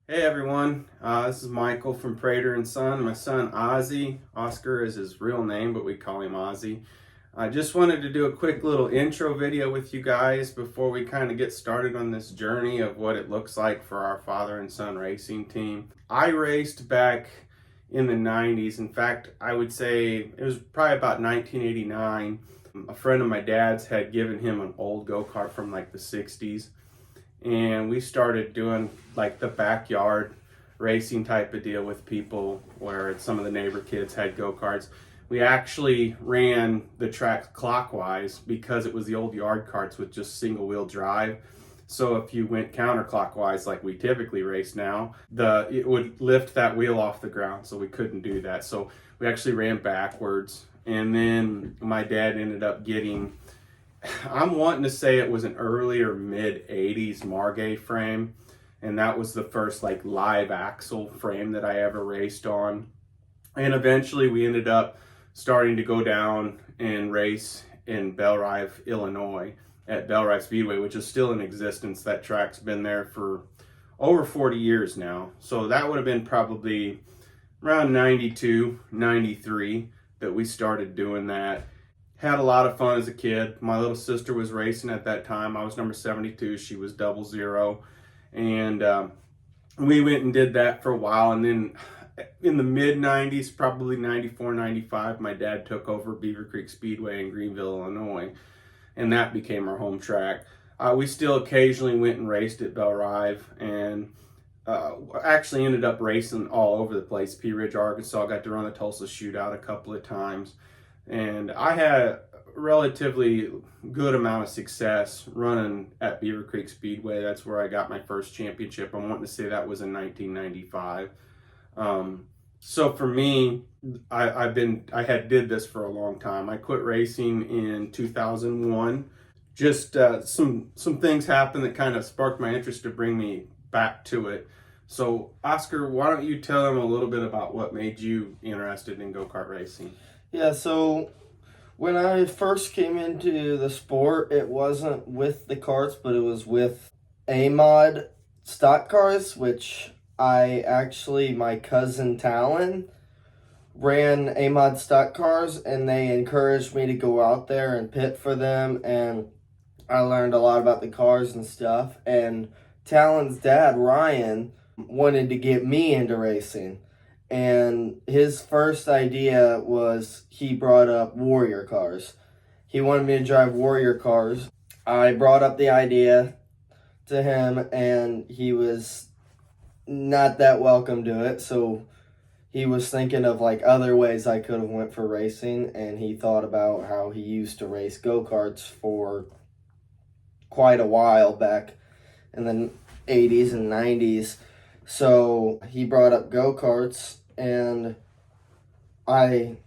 Hey everyone, this is Micheal from Prater and Son. My son Ozzy, Oscar is his real name, but we call him Ozzy. I just wanted to do a quick little intro video with you guys before we kind of get started on this journey of what it looks like for our father and son racing team. I raced back in the 90s. In fact, I would say it was probably about 1989. A friend of my dad's had given him an old go-kart from like the 60s. And we started doing like the backyard racing type of deal with people where some of the neighbor kids had go-karts. We actually ran the track clockwise because it was the old yard carts with just single wheel drive. So if you went counterclockwise like we typically race now, it would lift that wheel off the ground, so we couldn't do that. So we actually ran backwards, and then my dad ended up getting, I'm wanting to say it was an early or mid 80s Margay frame, and that was the first like live axle frame that I ever raced on. And eventually we ended up starting to go down and race in Belle Rive, Illinois at Belle Rive Speedway, which is still in existence. That track's been there for over 40 years now. So that would have been probably around 92, 93 that we started doing that. Had a lot of fun as a kid. My little sister was racing at that time. I was number 72. She was 00. And we went and did that for a while. And then in the mid 90s, probably 94, 95, my dad took over Beaver Creek Speedway in Greenville, Illinois. And that became our home track. We still occasionally went and raced at Belle Rive, and actually ended up racing all over the place. Pea Ridge, Arkansas. Got to run the Tulsa Shootout a couple of times. And I had a relatively good amount of success running at Beaver Creek Speedway. That's where I got my first championship. I'm wanting to say that was in 1995. So for me, I did this for a long time. I quit racing in 2001. Just some things happened that kind of sparked my interest to bring me back to it. So Oscar, why don't you tell them a little bit about what made you interested in go-kart racing? Yeah, so when I first came into the sport, it wasn't with the karts, but it was with A-Mod stock cars, which my cousin Talon ran A-Mod stock cars, and they encouraged me to go out there and pit for them, and I learned a lot about the cars and stuff. And Talon's dad, Ryan, wanted to get me into racing. And his first idea was he brought up Warrior cars. He wanted me to drive Warrior cars. I brought up the idea to him, and he was not that welcome to it. So he was thinking of like other ways I could have went for racing, and he thought about how he used to race go-karts for quite a while back in the 80s and 90s. So he brought up go-karts, and it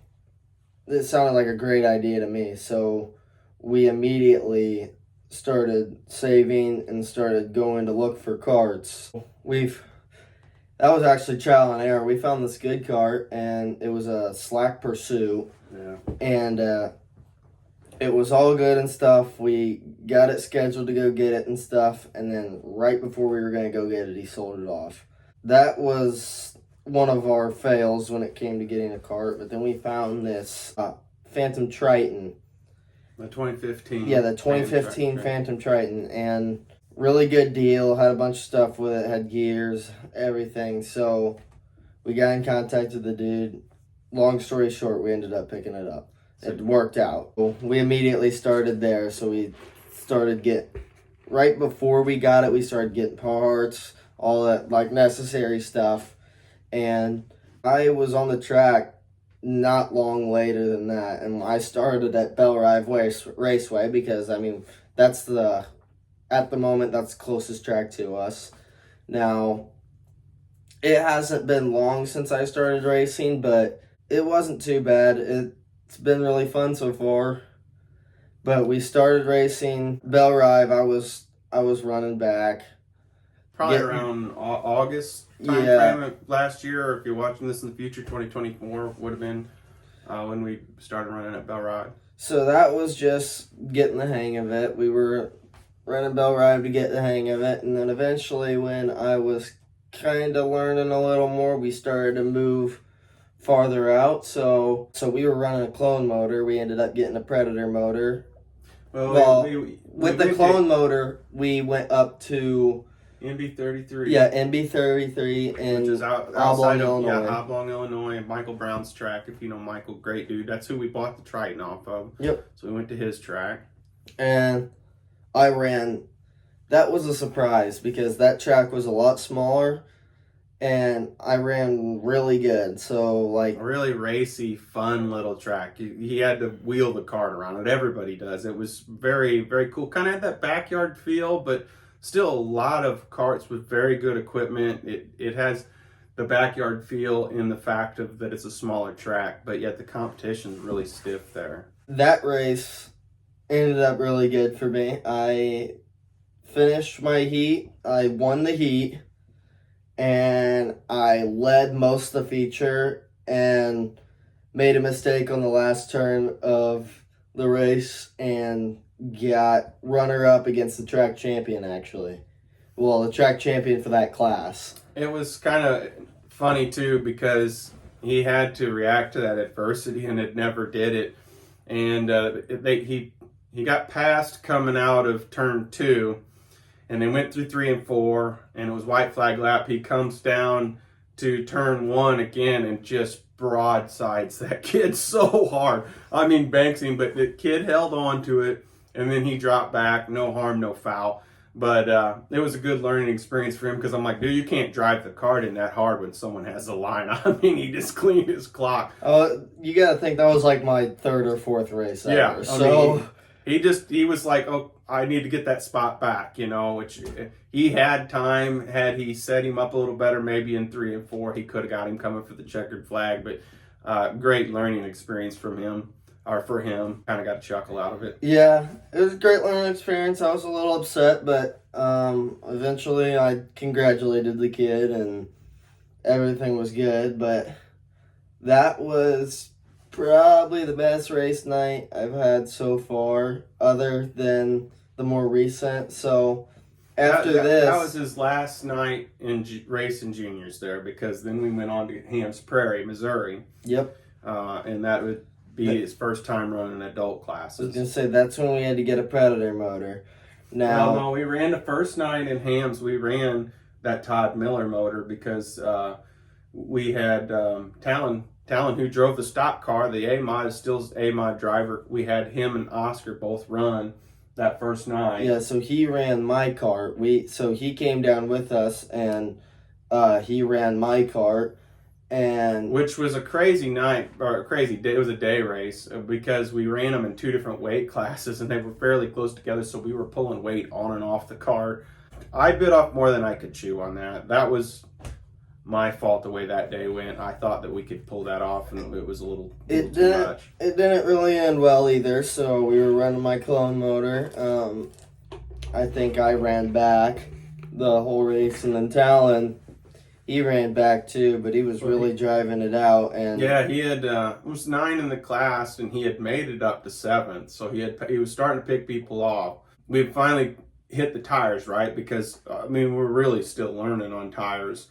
sounded like a great idea to me. So we immediately started saving and started going to look for karts. That was actually trial and error. We found this good kart, and it was a slack pursuit. Yeah. And it was all good and stuff. We got it scheduled to go get it and stuff, and then right before we were going to go get it, he sold it off. That was one of our fails when it came to getting a kart, but then we found this Phantom Triton. The 2015. Yeah, the 2015 Phantom Triton, and really good deal. Had a bunch of stuff with it, had gears, everything. So we got in contact with the dude. Long story short, we ended up picking it up. It worked out. We immediately started there, so we started right before we got it, we started getting parts, all that like necessary stuff. And I was on the track not long later than that, and I started at Belle Rive Raceway because at the moment that's the closest track to us. Now, it hasn't been long since I started racing, but it wasn't too bad. It's been really fun so far. But we started racing Belle Rive. I was running back. Probably around August time frame of last year, or if you're watching this in the future, 2024 would have been when we started running at Belle Rive. So that was just getting the hang of it. We were running Belle Rive to get the hang of it, and then eventually when I was kind of learning a little more, we started to move farther out. So we were running a clone motor. We ended up getting a Predator motor. Well, With the clone motor, we went up to MB33. Yeah, MB33 in which is outside of Illinois. Oblong, Illinois. Michael Brown's track. If you know Michael, great dude. That's who we bought the Triton off of. Yep. So we went to his track. And I ran. That was a surprise because that track was a lot smaller, and I ran really good. So, like, A really racy, fun little track. He had to wheel the cart around it. Everybody does. It was very, very cool. Kind of had that backyard feel, but still a lot of karts with very good equipment. It has the backyard feel in the fact of that it's a smaller track, but yet the competition's really stiff there. that race ended up really good for me. I finished my heat. I won the heat, and I led most of the feature and made a mistake on the last turn of the race and got runner-up against the track champion, actually. Well, the track champion for that class. It was kind of funny, too, because he had to react to that adversity, and it never did it. And he got passed coming out of turn 2, and they went through 3 and 4, and it was white flag lap. He comes down to turn 1 again and just broadsides that kid so hard. I mean, banks him, but the kid held on to it, and then he dropped back. No harm, no foul. But it was a good learning experience for him because I'm like, dude, you can't drive the cart in that hard when someone has a line. I mean, he just cleaned his clock. You got to think that was like my third or fourth race ever. Yeah, So I mean, he was like, oh, I need to get that spot back, which he had time. Had he set him up a little better, maybe in 3 and 4, he could have got him coming for the checkered flag. But great learning experience for him. Kind of got a chuckle out of it. yeah, it was a great learning experience. I was a little upset, but eventually I congratulated the kid and everything was good. But that was probably the best race night I've had so far, other than the more recent. So after this, that was his last night in racing juniors there, because then we went on to Hams Prairie, Missouri. Yep. And that would be his first time running adult classes. I was going to say, that's when we had to get a Predator motor. Now, No, we ran the first night in Hams. We ran that Todd Miller motor because we had Talon, who drove the stock car. The A-Mod is still A-Mod driver. We had him and Oscar both run that first night. Yeah, so he ran my cart. So he came down with us, and he ran my cart. And which was a crazy night, or a crazy day. It was a day race because we ran them in 2 different weight classes, and they were fairly close together, so we were pulling weight on and off the cart. I bit off more than I could chew on that. That was my fault the way that day went. I thought that we could pull that off, and it was a little too much. It didn't really end well either, so we were running my clone motor. I think I ran back the whole race, and then Talon, he ran back too, but he was really driving it out. And yeah, he had was 9 in the class, and he had made it up to 7th, so he was starting to pick people off. We finally hit the tires right because we're really still learning on tires.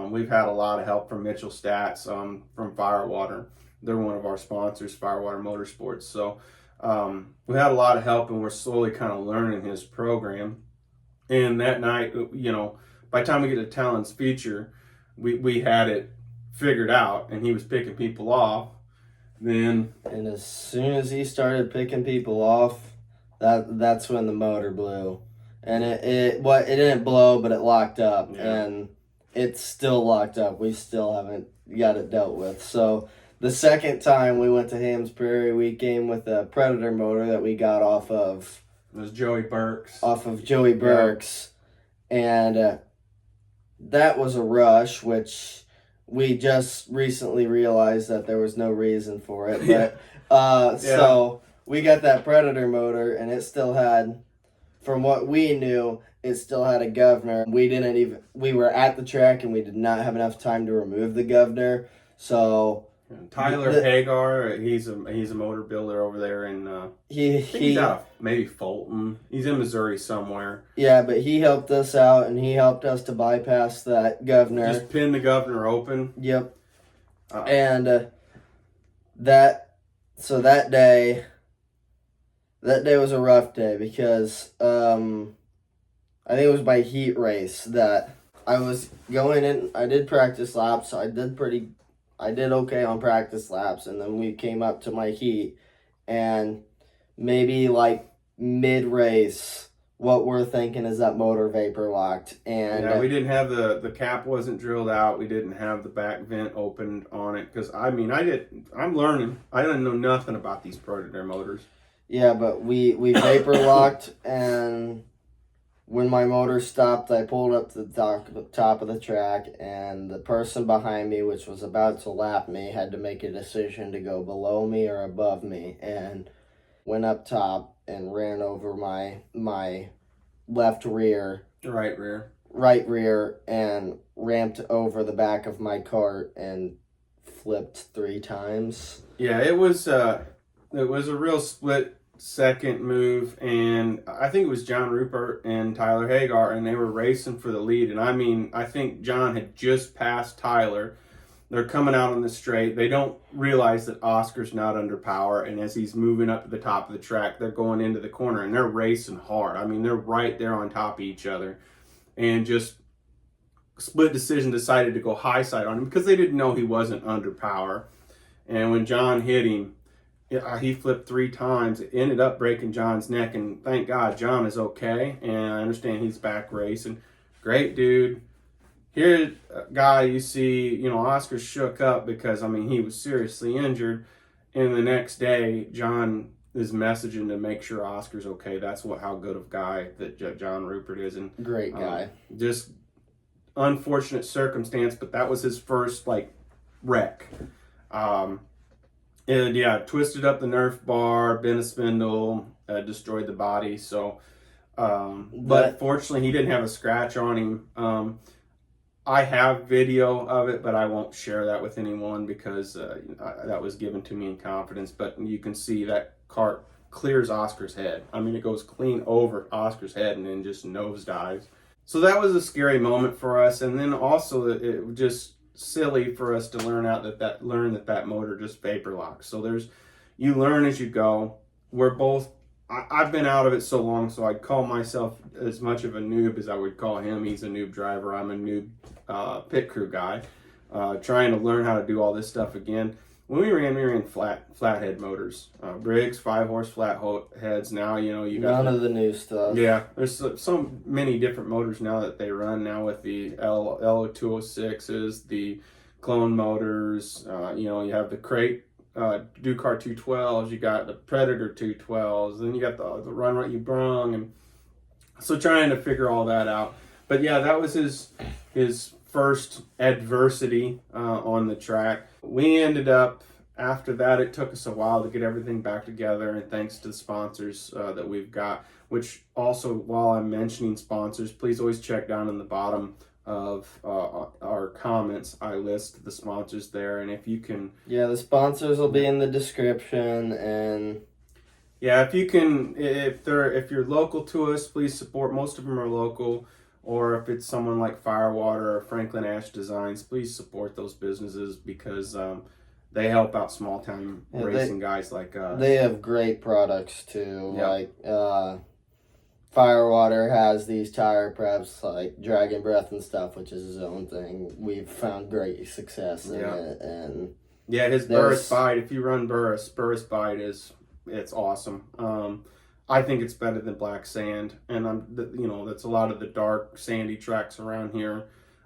We've had a lot of help from Micheal Stats from Firewater. They're one of our sponsors, Firewater Motorsports. So we had a lot of help, and we're slowly kind of learning his program. And that night, by the time we get to Talon's feature, we had it figured out, and he was picking people off. And as soon as he started picking people off, that's when the motor blew. And it didn't blow, but it locked up, and it's still locked up. We still haven't got it dealt with. So the second time we went to Hams Prairie, we came with a Predator motor that we got off of. It was Joey Burks. Off of Joey Burks. And that was a rush, which we just recently realized that there was no reason for it. But so we got that Predator motor, and it still had, from what we knew, it still had a governor. We were at the track, and we did not have enough time to remove the governor. So Tyler Hagar, he's a motor builder over there, and he's out of maybe Fulton. He's in Missouri somewhere. Yeah, but he helped us out, and he helped us to bypass that governor. Just pin the governor open. Yep. And that day was a rough day because I think it was my heat race that I was going in. I did practice laps, so I did okay on practice laps, and then we came up to my heat, and maybe like mid-race, what we're thinking is that motor vapor locked. And yeah, we didn't have the cap wasn't drilled out. We didn't have the back vent opened on it because I'm learning. I didn't know nothing about these Predator motors. Yeah, but we vapor locked, and when my motor stopped, I pulled up to the top of the track, and the person behind me, which was about to lap me, had to make a decision to go below me or above me, and went up top and ran over my left rear. Right rear. Right rear, and ramped over the back of my cart and flipped 3 times. Yeah, it was a real split second move, and I think it was John Rupert and Tyler Hagar, and they were racing for the lead. And I think John had just passed Tyler. They're coming out on the straight. They don't realize that Oscar's not under power, and as he's moving up to the top of the track, they're going into the corner, and they're racing hard. They're right there on top of each other, and just split decision decided to go high side on him because they didn't know he wasn't under power. And when John hit him, he flipped 3 times. It ended up breaking John's neck, and thank God John is okay. And I understand he's back racing. Great dude. Here, guy, you see, Oscar shook up because, he was seriously injured. And the next day, John is messaging to make sure Oscar's okay. That's how good of a guy that John Rupert is. And great guy. Just unfortunate circumstance, but that was his first, wreck. And yeah, twisted up the Nerf bar, bent a spindle, destroyed the body. So, but fortunately, he didn't have a scratch on him. I have video of it, but I won't share that with anyone because that was given to me in confidence. But you can see that cart clears Oscar's head. It goes clean over Oscar's head and then just nosedives. So that was a scary moment for us. And then also it was just silly for us to learn that motor just vapor locks. So you learn as you go. I've been out of it so long, so I'd call myself as much of a noob as I would call him. He's a noob driver. I'm a noob pit crew guy, trying to learn how to do all this stuff again. When we ran flathead motors, Briggs 5-horse flat heads. Now you got none of the new stuff. Yeah, there's so many different motors now that they run now with the L206s, the clone motors. You have the crate go-kart 212s. You got the Predator 212s. Then you got the Run Right You Brung, and so trying to figure all that out. But yeah, that was his first adversity on the track. We ended up, after that, it took us a while to get everything back together, and thanks to the sponsors that we've got, which also, while I'm mentioning sponsors, please always check down in the bottom of our comments. I list the sponsors there, and if you can... Yeah, the sponsors will be in the description, and... Yeah, if you can, if you're local to us, please support. Most of them are local. Or if it's someone like Firewater or Franklin Ash Designs, please support those businesses because they help out small-time racing guys like us. They have great products, too. Yep. Firewater has these tire preps like Dragon Breath and stuff, which is his own thing. We've found great success in it. And yeah, his Burris Bite, if you run Burris Bite it's awesome. I think it's better than black sand, and that's a lot of the dark sandy tracks around here.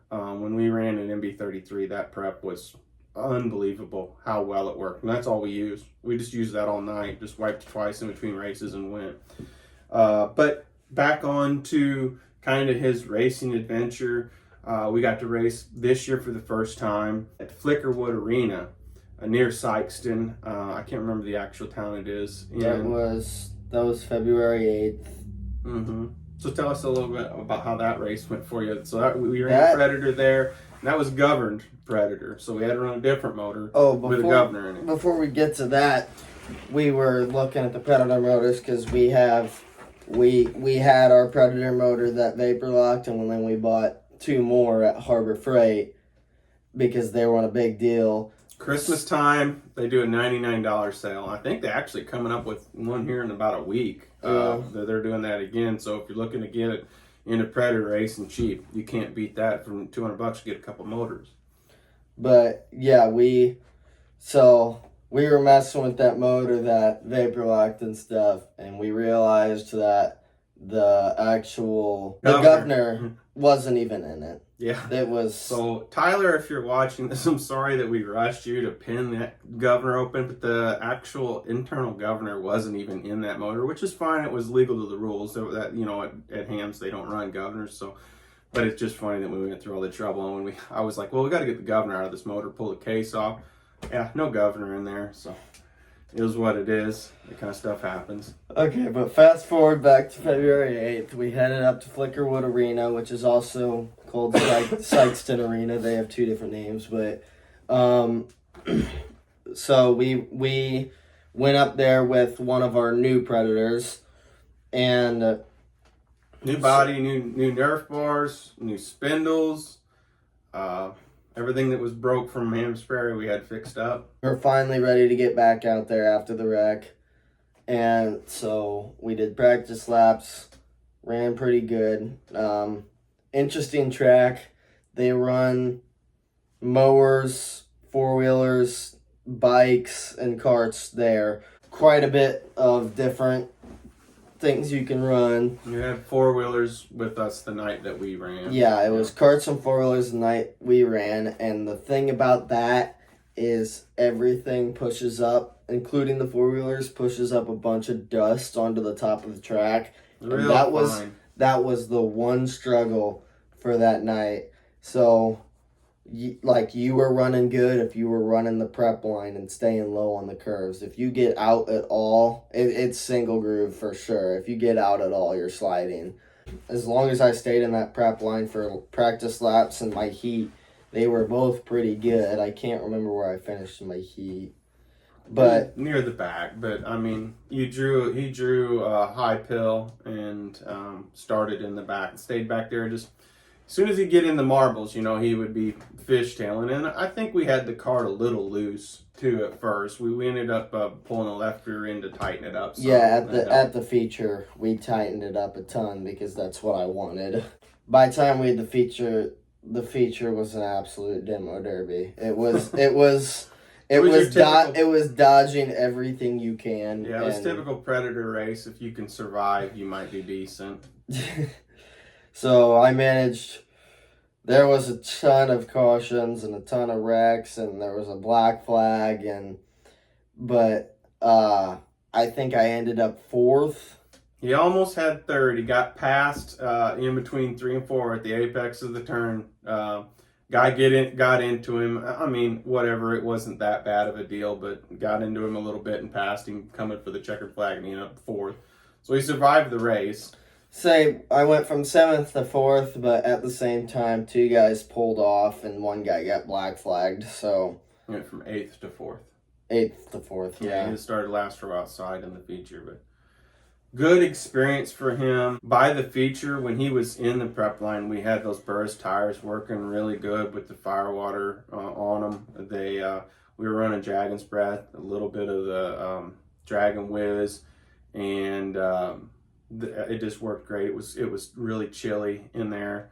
When we ran an MB33, that prep was unbelievable how well it worked, and that's all we used. We just used that all night, just wiped twice in between races and went. But back on to kind of his racing adventure. We got to race this year for the first time at Flickerwood Arena near Sykeston. I can't remember the actual town it is. That was February 8th. Mm-hmm. So tell us a little bit about how that race went for you. So we ran Predator there. And that was governed Predator, so we had to run a different motor with a governor in it. Before we get to that, we were looking at the Predator motors because we had our Predator motor that vapor locked, and then we bought 2 more at Harbor Freight because they were on a big deal. Christmas time, they do a $99 sale. I think they're actually coming up with one here in about a week. They're doing that again. So if you're looking to get it in a Predator race and cheap, you can't beat that. From $200 to get a couple motors. But yeah, we were messing with that motor that vapor locked and stuff, and we realized that the governor wasn't even in it. Yeah. It was... So, Tyler, if you're watching this, I'm sorry that we rushed you to pin that governor open, but the actual internal governor wasn't even in that motor, which is fine. It was legal to the rules. So that, you know, at Hams, they don't run governors. So, but it's just funny that we went through all the trouble, and I was like, well, we got to get the governor out of this motor, pull the case off. Yeah, no governor in there, so it is what it is. That kind of stuff happens. Okay, but fast forward back to February 8th. We headed up to Flickerwood Arena, which is also called Sykeston Arena. They have 2 different names, but so we went up there with one of our new Predators, and new body, new Nerf bars, new spindles, everything that was broke from Hams Prairie we had fixed up. We're finally ready to get back out there after the wreck. And so we did practice laps, ran pretty good. Interesting track. They run mowers, 4-wheelers, bikes, and carts there. Quite a bit of different things you can run. You had 4-wheelers with us the night that we ran. Yeah, it was carts and 4-wheelers the night we ran, and the thing about that is everything pushes up, including the 4-wheelers, pushes up a bunch of dust onto the top of the track. And that was the one struggle for that night. So, you were running good if you were running the prep line and staying low on the curves. If you get out at all, it's single groove for sure. If you get out at all, you're sliding. As long as I stayed in that prep line for practice laps and my heat, they were both pretty good. I can't remember where I finished in my heat, but near the back. But I mean, he drew a high pill and started in the back, stayed back there. Just as soon as he'd get in the marbles, you know, he would be fishtailing. And I think we had the cart a little loose too at first. We ended up pulling the left rear end to tighten it up. Yeah, at the feature, we tightened it up a ton because that's what I wanted. By the time we had the feature was an absolute demo derby. It was dodging everything you can. Yeah, it was typical Predator race. If you can survive, you might be decent. So I managed. There was a ton of cautions and a ton of wrecks, and there was a black flag, but I think I ended up 4th. He almost had 3rd. He got past in between 3 and 4 at the apex of the turn. Guy got into him. I mean, whatever. It wasn't that bad of a deal, but got into him a little bit and passed him coming for the checkered flag, and he ended up 4th. So he survived the race. Say, I went from 7th to 4th, but at the same time, 2 guys pulled off and 1 guy got black flagged, so... He went from 8th to 4th. 8th to 4th, yeah. He just started last row outside in the feature, but... Good experience for him. By the feature, when he was in the prep line, we had those burst tires working really good with the firewater on them. We were running Dragon's Breath, a little bit of the Dragon Whiz, and it just worked great. It was really chilly in there,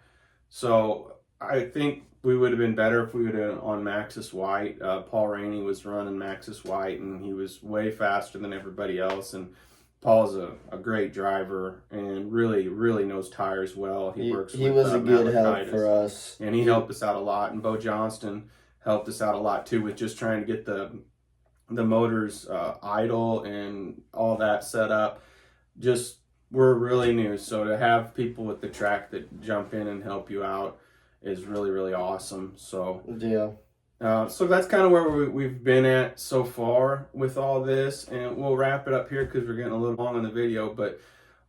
so I think we would have been better if we would have been on Maxxis White. Paul Rainey was running Maxxis White, and he was way faster than everybody else. And Paul's a great driver and really, really knows tires well. He was a good help for us. And he helped us out a lot. And Bo Johnston helped us out a lot too with just trying to get the motors idle and all that set up. Just, we're really new. So to have people with the track that jump in and help you out is really, really awesome. So yeah. So that's kind of where we've been at so far with all this, and we'll wrap it up here because we're getting a little long on the video. But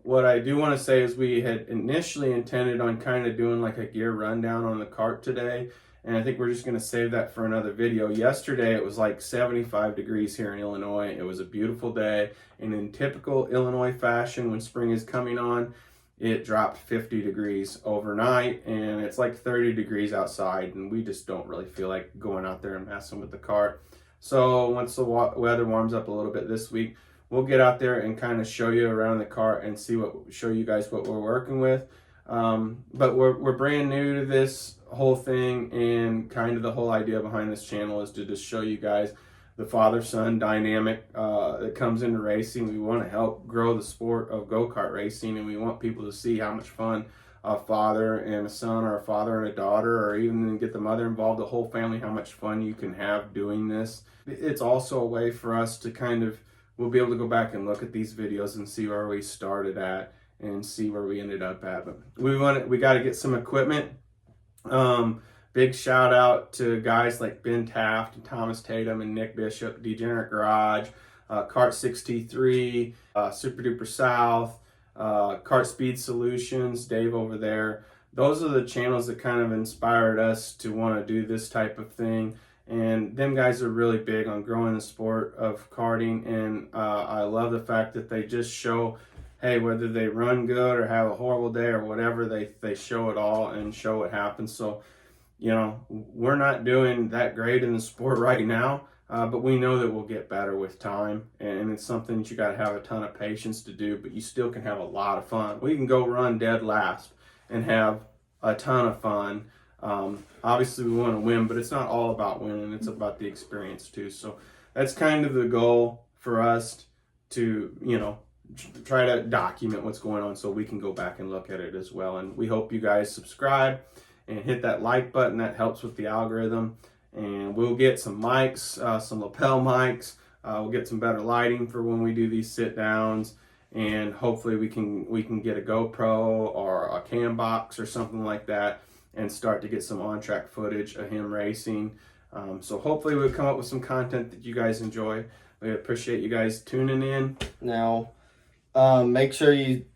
what I do want to say is we had initially intended on kind of doing like a gear rundown on the kart today, and I think we're just going to save that for another video. Yesterday it was like 75 degrees here in Illinois. It was a beautiful day, and in typical Illinois fashion, when spring is coming on, it dropped 50 degrees overnight, and it's like 30 degrees outside, and we just don't really feel like going out there and messing with the kart. So once the weather warms up a little bit this week, we'll get out there and kind of show you around the kart and show you guys what we're working with. But we're brand new to this whole thing, and kind of the whole idea behind this channel is to just show you guys the father-son dynamic that comes into racing. We want to help grow the sport of go-kart racing, and we want people to see how much fun a father and a son, or a father and a daughter, or even get the mother involved, the whole family, how much fun you can have doing this. It's also a way for us to kind of, we'll be able to go back and look at these videos and see where we started at and see where we ended up at. But we got to get some equipment. Big shout out to guys like Ben Taft and Thomas Tatum and Nick Bishop, Degenerate Garage, Kart 63, Super Duper South, Kart Speed Solutions, Dave over there. Those are the channels that kind of inspired us to want to do this type of thing. And them guys are really big on growing the sport of karting. And I love the fact that they just show, hey, whether they run good or have a horrible day or whatever, they show it all and show what happens. So, you know, we're not doing that great in the sport right now, but we know that we'll get better with time. And it's something that you got to have a ton of patience to do, but you still can have a lot of fun. We can go run dead last and have a ton of fun. Obviously we want to win, but it's not all about winning. It's about the experience too. So that's kind of the goal for us, to, you know, try to document what's going on so we can go back and look at it as well. And we hope you guys subscribe and hit that like button. That helps with the algorithm. And we'll get some mics, some lapel mics. We'll get some better lighting for when we do these sit downs. And hopefully we can get a GoPro or a cam box or something like that, and start to get some on-track footage of him racing. So hopefully we'll come up with some content that you guys enjoy. We appreciate you guys tuning in. Now, make sure you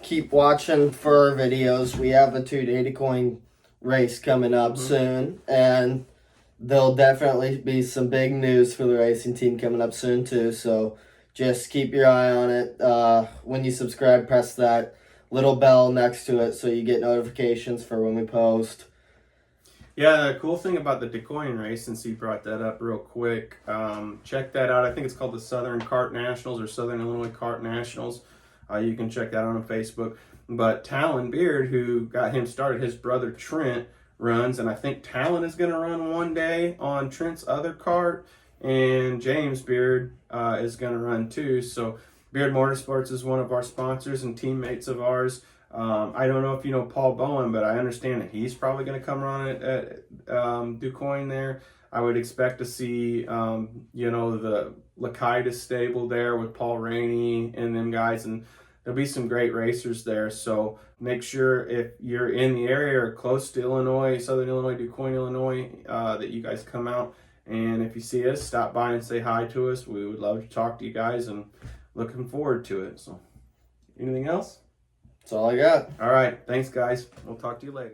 keep watching for our videos. We have a 2-80 coin race coming up soon, and there'll definitely be some big news for the racing team coming up soon too. So just keep your eye on it. When you subscribe, press that little bell next to it so you get notifications for when we post. Yeah, the cool thing about the decoying race, since you brought that up real quick, check that out. I think it's called the Southern Kart Nationals or Southern Illinois Kart Nationals. You can check that out on Facebook. But Talon Beard, who got him started, his brother Trent runs, and I think Talon is going to run one day on Trent's other kart, and James Beard is going to run too. So Beard Motorsports is one of our sponsors and teammates of ours. I don't know if you know Paul Bowen, but I understand that he's probably going to come run it at DuQuoin there. I would expect to see, you know, the Lakitis stable there with Paul Rainey and them guys, and there'll be some great racers there. So make sure if you're in the area or close to Illinois, Southern Illinois, DuQuoin, Illinois, that you guys come out. And if you see us, stop by and say hi to us. We would love to talk to you guys, and looking forward to it. So anything else? That's all I got. All right. Thanks, guys. We'll talk to you later.